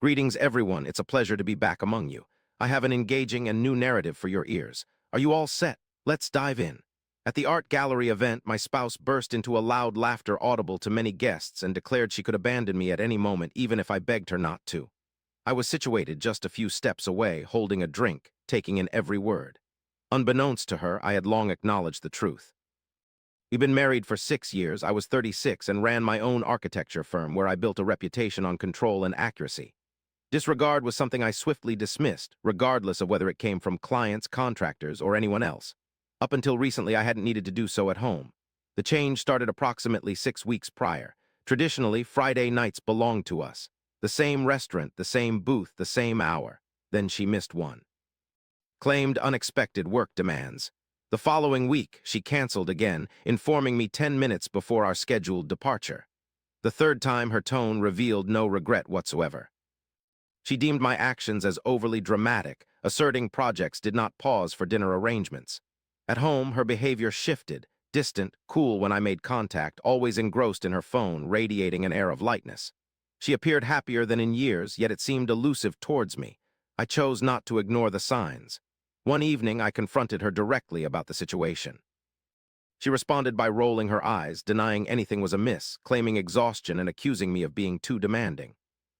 Greetings, everyone. It's a pleasure to be back among you. I have an engaging and new narrative for your ears. Are you all set? Let's dive in. At the art gallery event, my spouse burst into a loud laughter audible to many guests and declared she could abandon me at any moment, even if I begged her not to. I was situated just a few steps away, holding a drink, taking in every word. Unbeknownst to her, I had long acknowledged the truth. We've been married for 6 years. I was 36 and ran my own architecture firm where I built a reputation on control and accuracy. Disregard was something I swiftly dismissed, regardless of whether it came from clients, contractors, or anyone else. Up until recently, I hadn't needed to do so at home. The change started approximately 6 weeks prior. Traditionally, Friday nights belonged to us. The same restaurant, the same booth, the same hour. Then she missed one. Claimed unexpected work demands. The following week, she canceled again, informing me 10 minutes before our scheduled departure. The third time, her tone revealed no regret whatsoever. She deemed my actions as overly dramatic, asserting projects did not pause for dinner arrangements. At home, her behavior shifted, distant, cool when I made contact, always engrossed in her phone, radiating an air of lightness. She appeared happier than in years, yet it seemed elusive towards me. I chose not to ignore the signs. One evening, I confronted her directly about the situation. She responded by rolling her eyes, denying anything was amiss, claiming exhaustion and accusing me of being too demanding.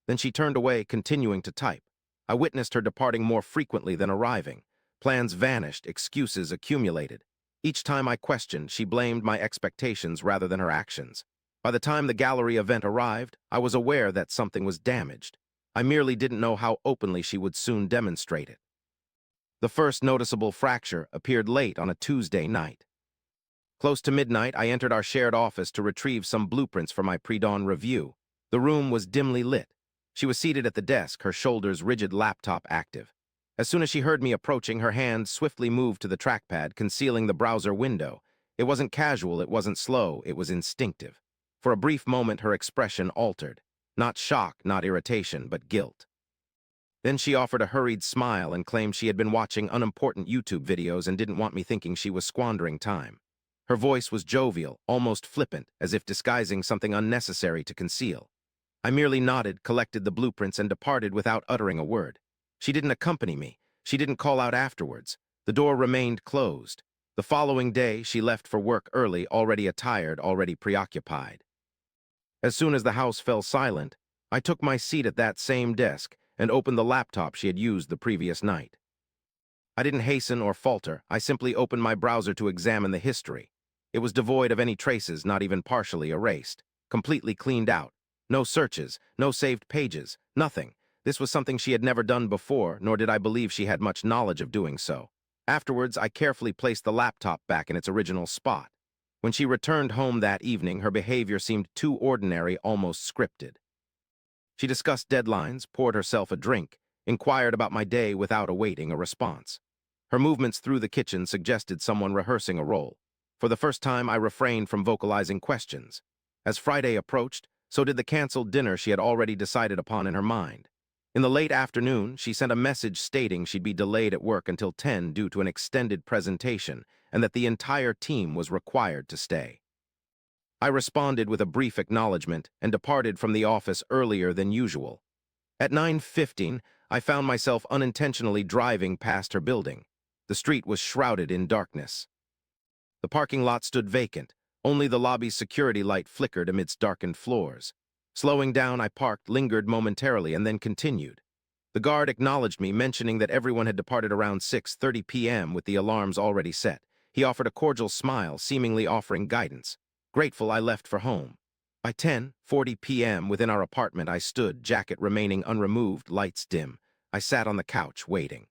Then she turned away, continuing to type. I witnessed her departing more frequently than arriving. Plans vanished, excuses accumulated. Each time I questioned, she blamed my expectations rather than her actions. By the time the gallery event arrived, I was aware that something was damaged. I merely didn't know how openly she would soon demonstrate it. The first noticeable fracture appeared late on a Tuesday night. Close to midnight, I entered our shared office to retrieve some blueprints for my pre-dawn review. The room was dimly lit. She was seated at the desk, her shoulders rigid, laptop active. As soon as she heard me approaching, her hand swiftly moved to the trackpad, concealing the browser window. It wasn't casual, it wasn't slow, it was instinctive. For a brief moment, her expression altered. Not shock, not irritation, but guilt. Then she offered a hurried smile and claimed she had been watching unimportant YouTube videos and didn't want me thinking she was squandering time. Her voice was jovial, almost flippant, as if disguising something unnecessary to conceal. I merely nodded, collected the blueprints, and departed without uttering a word. She didn't accompany me. She didn't call out afterwards. The door remained closed. The following day, she left for work early, already attired, already preoccupied. As soon as the house fell silent, I took my seat at that same desk and opened the laptop she had used the previous night. I didn't hasten or falter. I simply opened my browser to examine the history. It was devoid of any traces, not even partially erased. Completely cleaned out. No searches, no saved pages, nothing. This was something she had never done before, nor did I believe she had much knowledge of doing so. Afterwards, I carefully placed the laptop back in its original spot. When she returned home that evening, her behavior seemed too ordinary, almost scripted. She discussed deadlines, poured herself a drink, inquired about my day without awaiting a response. Her movements through the kitchen suggested someone rehearsing a role. For the first time, I refrained from vocalizing questions. As Friday approached, so did the canceled dinner she had already decided upon in her mind. In the late afternoon, she sent a message stating she'd be delayed at work until 10 due to an extended presentation and that the entire team was required to stay. I responded with a brief acknowledgement and departed from the office earlier than usual. At 9:15, I found myself unintentionally driving past her building. The street was shrouded in darkness. The parking lot stood vacant. Only the lobby's security light flickered amidst darkened floors. Slowing down, I parked, lingered momentarily, and then continued. The guard acknowledged me, mentioning that everyone had departed around 6:30 p.m. with the alarms already set. He offered a cordial smile, seemingly offering guidance. Grateful, I left for home. By 10:40 p.m., within our apartment, I stood, jacket remaining unremoved, lights dim. I sat on the couch, waiting.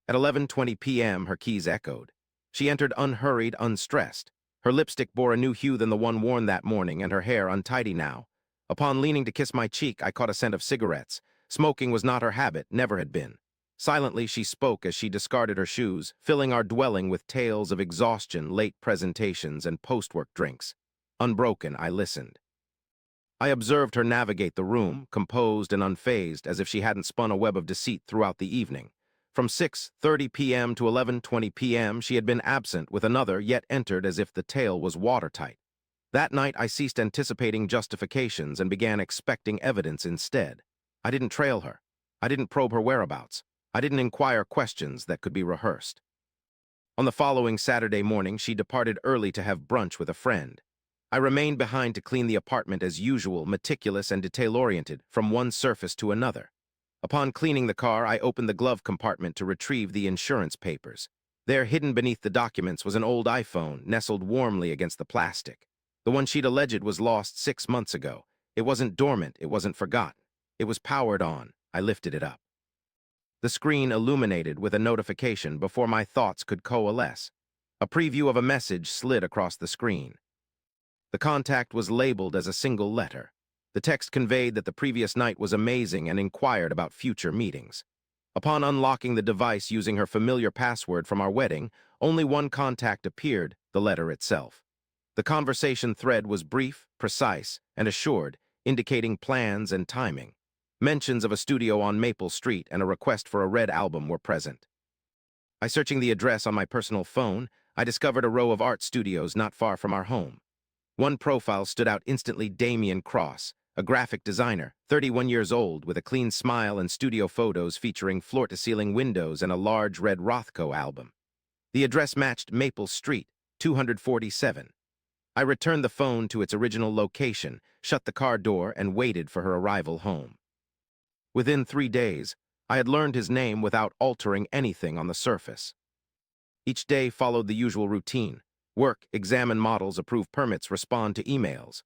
At 11:20 p.m., her keys echoed. She entered unhurried, unstressed. Her lipstick bore a new hue than the one worn that morning, and her hair untidy now. Upon leaning to kiss my cheek, I caught a scent of cigarettes. Smoking was not her habit, never had been. Silently, she spoke as she discarded her shoes, filling our dwelling with tales of exhaustion, late presentations, and post-work drinks. Unbroken, I listened. I observed her navigate the room, composed and unfazed, as if she hadn't spun a web of deceit throughout the evening. From 6:30 p.m. to 11:20 p.m., she had been absent with another, yet entered as if the tale was watertight. That night, I ceased anticipating justifications and began expecting evidence instead. I didn't trail her. I didn't probe her whereabouts. I didn't inquire questions that could be rehearsed. On the following Saturday morning, she departed early to have brunch with a friend. I remained behind to clean the apartment as usual, meticulous and detail-oriented, from one surface to another. Upon cleaning the car, I opened the glove compartment to retrieve the insurance papers. There, hidden beneath the documents, was an old iPhone, nestled warmly against the plastic. The one she'd alleged was lost 6 months ago. It wasn't dormant, it wasn't forgotten. It was powered on. I lifted it up. The screen illuminated with a notification before my thoughts could coalesce. A preview of a message slid across the screen. The contact was labeled as a single letter. The text conveyed that the previous night was amazing and inquired about future meetings. Upon unlocking the device using her familiar password from our wedding, only one contact appeared, the letter itself. The conversation thread was brief, precise, and assured, indicating plans and timing. Mentions of a studio on Maple Street and a request for a Red album were present. By searching the address on my personal phone, I discovered a row of art studios not far from our home. One profile stood out instantly: Damian Cross, a graphic designer, 31 years old, with a clean smile and studio photos featuring floor-to-ceiling windows and a large red Rothko album. The address matched Maple Street, 247. I returned the phone to its original location, shut the car door, and waited for her arrival home. Within 3 days, I had learned his name without altering anything on the surface. Each day followed the usual routine: work, examine models, approve permits, respond to emails.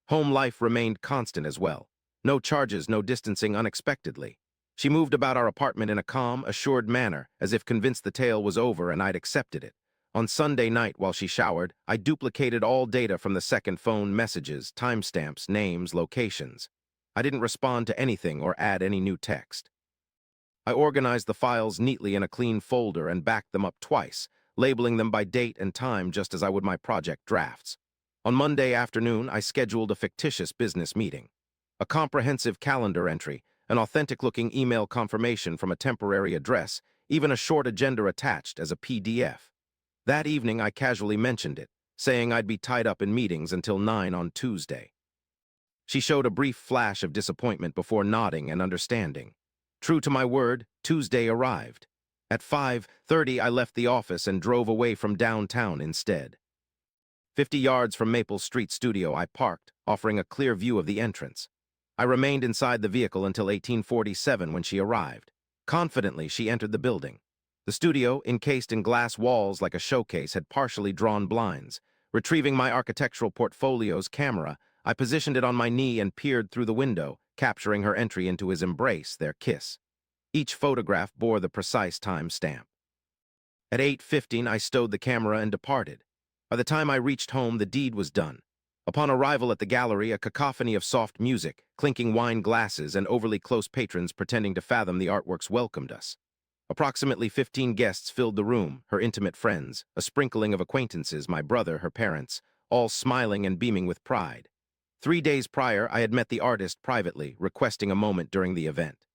Home life remained constant as well. No charges, no distancing unexpectedly. She moved about our apartment in a calm, assured manner, as if convinced the tale was over and I'd accepted it. On Sunday night, while she showered, I duplicated all data from the second phone: messages, timestamps, names, locations. I didn't respond to anything or add any new text. I organized the files neatly in a clean folder and backed them up twice, labeling them by date and time just as I would my project drafts. On Monday afternoon, I scheduled a fictitious business meeting. A comprehensive calendar entry, an authentic-looking email confirmation from a temporary address, even a short agenda attached as a PDF. That evening, I casually mentioned it, saying I'd be tied up in meetings until 9 on Tuesday. She showed a brief flash of disappointment before nodding and understanding. True to my word, Tuesday arrived. At 5:30, I left the office and drove away from downtown instead. 50 yards from Maple Street studio, I parked, offering a clear view of the entrance. I remained inside the vehicle until 1847 when she arrived. Confidently, she entered the building. The studio, encased in glass walls like a showcase, had partially drawn blinds. Retrieving my architectural portfolio's camera, I positioned it on my knee and peered through the window, capturing her entry into his embrace, their kiss. Each photograph bore the precise time stamp. At 8:15, I stowed the camera and departed. By the time I reached home, the deed was done. Upon arrival at the gallery, a cacophony of soft music, clinking wine glasses, and overly close patrons pretending to fathom the artworks welcomed us. Approximately 15 guests filled the room, her intimate friends, a sprinkling of acquaintances, my brother, her parents, all smiling and beaming with pride. 3 days prior, I had met the artist privately, requesting a moment during the event.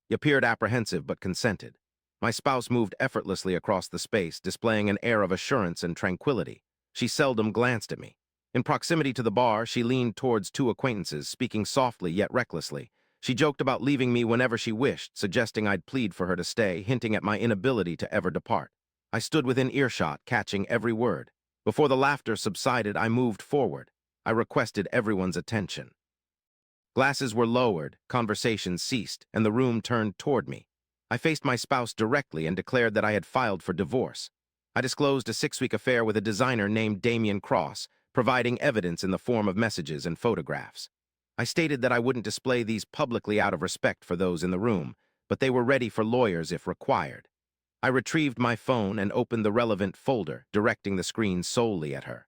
He appeared apprehensive but consented. My spouse moved effortlessly across the space, displaying an air of assurance and tranquility. She seldom glanced at me. In proximity to the bar, she leaned towards 2 acquaintances, speaking softly yet recklessly. She joked about leaving me whenever she wished, suggesting I'd plead for her to stay, hinting at my inability to ever depart. I stood within earshot, catching every word. Before the laughter subsided, I moved forward. I requested everyone's attention. Glasses were lowered, conversation ceased, and the room turned toward me. I faced my spouse directly and declared that I had filed for divorce. I disclosed a 6-week affair with a designer named Damian Cross, providing evidence in the form of messages and photographs. I stated that I wouldn't display these publicly out of respect for those in the room, but they were ready for lawyers if required. I retrieved my phone and opened the relevant folder, directing the screen solely at her.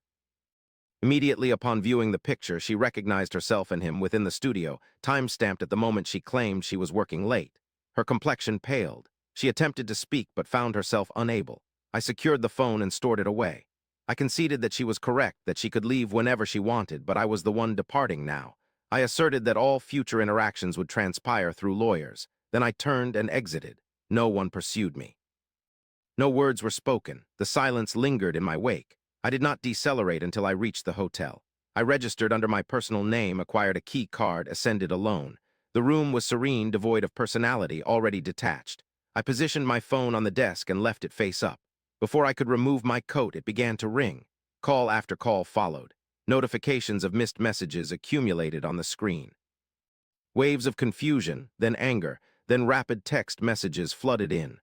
Immediately upon viewing the picture, she recognized herself and him within the studio, time-stamped at the moment she claimed she was working late. Her complexion paled. She attempted to speak but found herself unable. I secured the phone and stored it away. I conceded that she was correct, that she could leave whenever she wanted, but I was the one departing now. I asserted that all future interactions would transpire through lawyers. Then I turned and exited. No one pursued me. No words were spoken. The silence lingered in my wake. I did not decelerate until I reached the hotel. I registered under my personal name, acquired a key card, ascended alone. The room was serene, devoid of personality, already detached. I positioned my phone on the desk and left it face up. Before I could remove my coat, it began to ring. Call after call followed. Notifications of missed messages accumulated on the screen. Waves of confusion, then anger, then rapid text messages flooded in.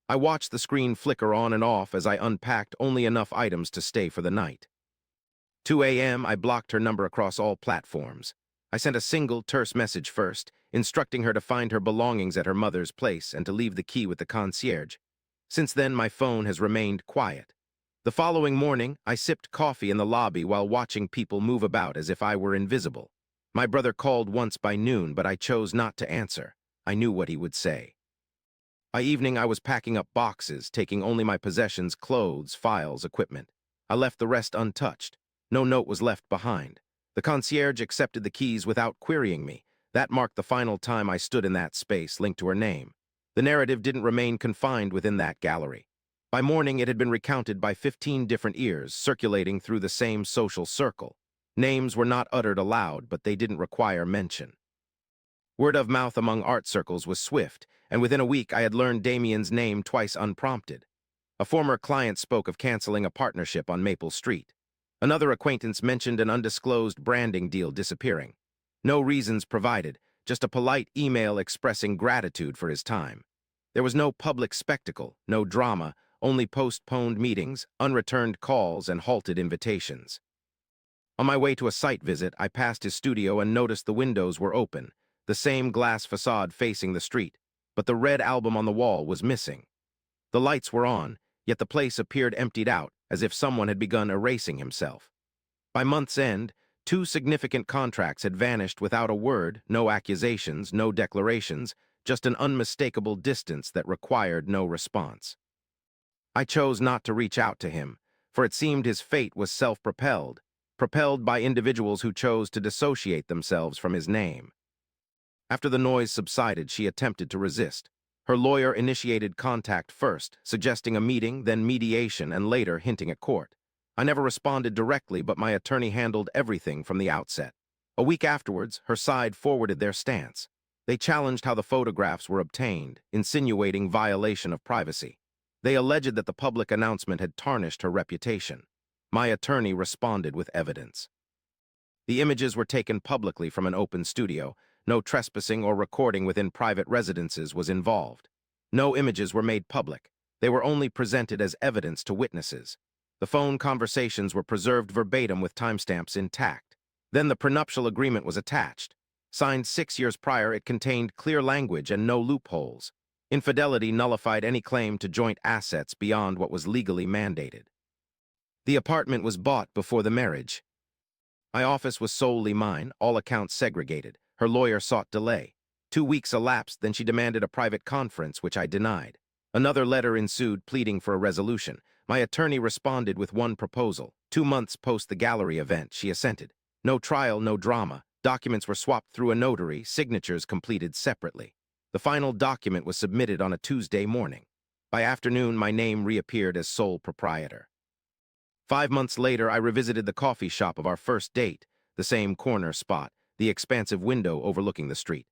I watched the screen flicker on and off as I unpacked only enough items to stay for the night. 2 a.m., I blocked her number across all platforms. I sent a single, terse message first, instructing her to find her belongings at her mother's place and to leave the key with the concierge. Since then, my phone has remained quiet. The following morning, I sipped coffee in the lobby while watching people move about as if I were invisible. My brother called once by noon, but I chose not to answer. I knew what he would say. By evening, I was packing up boxes, taking only my possessions, clothes, files, equipment. I left the rest untouched. No note was left behind. The concierge accepted the keys without querying me. That marked the final time I stood in that space linked to her name. The narrative didn't remain confined within that gallery. By morning, it had been recounted by 15 different ears, circulating through the same social circle. Names were not uttered aloud, but they didn't require mention. Word of mouth among art circles was swift, and within a week I had learned Damien's name twice unprompted. A former client spoke of canceling a partnership on Maple Street. Another acquaintance mentioned an undisclosed branding deal disappearing. No reasons provided, just a polite email expressing gratitude for his time. There was no public spectacle, no drama, only postponed meetings, unreturned calls, and halted invitations. On my way to a site visit, I passed his studio and noticed the windows were open, the same glass facade facing the street, but the red album on the wall was missing. The lights were on, yet the place appeared emptied out, as if someone had begun erasing himself. By month's end, 2 significant contracts had vanished without a word, no accusations, no declarations, just an unmistakable distance that required no response. I chose not to reach out to him, for it seemed his fate was self-propelled, propelled by individuals who chose to dissociate themselves from his name. After the noise subsided, she attempted to resist. Her lawyer initiated contact first, suggesting a meeting, then mediation, and later hinting at court. I never responded directly, but my attorney handled everything from the outset. A week afterwards, her side forwarded their stance. They challenged how the photographs were obtained, insinuating violation of privacy. They alleged that the public announcement had tarnished her reputation. My attorney responded with evidence. The images were taken publicly from an open studio. No trespassing or recording within private residences was involved. No images were made public. They were only presented as evidence to witnesses. The phone conversations were preserved verbatim with timestamps intact. Then the prenuptial agreement was attached. Signed 6 years prior, it contained clear language and no loopholes. Infidelity nullified any claim to joint assets beyond what was legally mandated. The apartment was bought before the marriage. My office was solely mine, all accounts segregated. Her lawyer sought delay. 2 weeks elapsed, then she demanded a private conference, which I denied. Another letter ensued pleading for a resolution. My attorney responded with one proposal. 2 months post the gallery event, she assented. No trial, no drama. Documents were swapped through a notary, signatures completed separately. The final document was submitted on a Tuesday morning. By afternoon, my name reappeared as sole proprietor. 5 months later, I revisited the coffee shop of our first date, the same corner spot, the expansive window overlooking the street.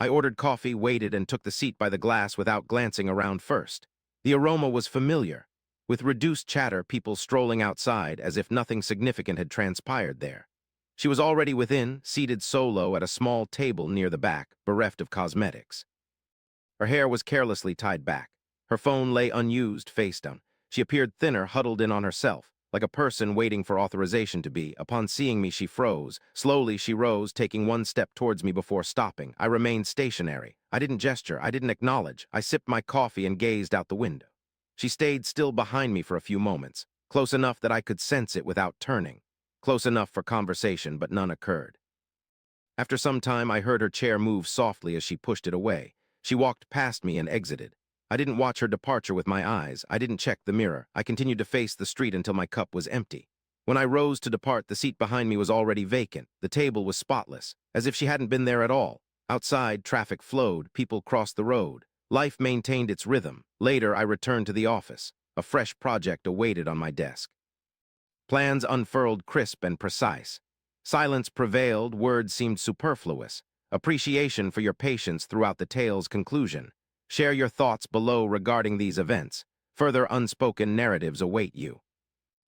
I ordered coffee, waited, and took the seat by the glass without glancing around first. The aroma was familiar. With reduced chatter, people strolling outside as if nothing significant had transpired there. She was already within, seated solo at a small table near the back, bereft of cosmetics. Her hair was carelessly tied back. Her phone lay unused, face down. She appeared thinner, huddled in on herself, like a person waiting for authorization to be. Upon seeing me, she froze. Slowly, she rose, taking 1 step towards me before stopping. I remained stationary. I didn't gesture. I didn't acknowledge. I sipped my coffee and gazed out the window. She stayed still behind me for a few moments, close enough that I could sense it without turning. Close enough for conversation, but none occurred. After some time, I heard her chair move softly as she pushed it away. She walked past me and exited. I didn't watch her departure with my eyes. I didn't check the mirror. I continued to face the street until my cup was empty. When I rose to depart, the seat behind me was already vacant. The table was spotless, as if she hadn't been there at all. Outside, traffic flowed. People crossed the road. Life maintained its rhythm. Later, I returned to the office. A fresh project awaited on my desk. Plans unfurled crisp and precise. Silence prevailed, words seemed superfluous. appreciation for your patience throughout the tale's conclusion. Share your thoughts below regarding these events. Further unspoken narratives await you.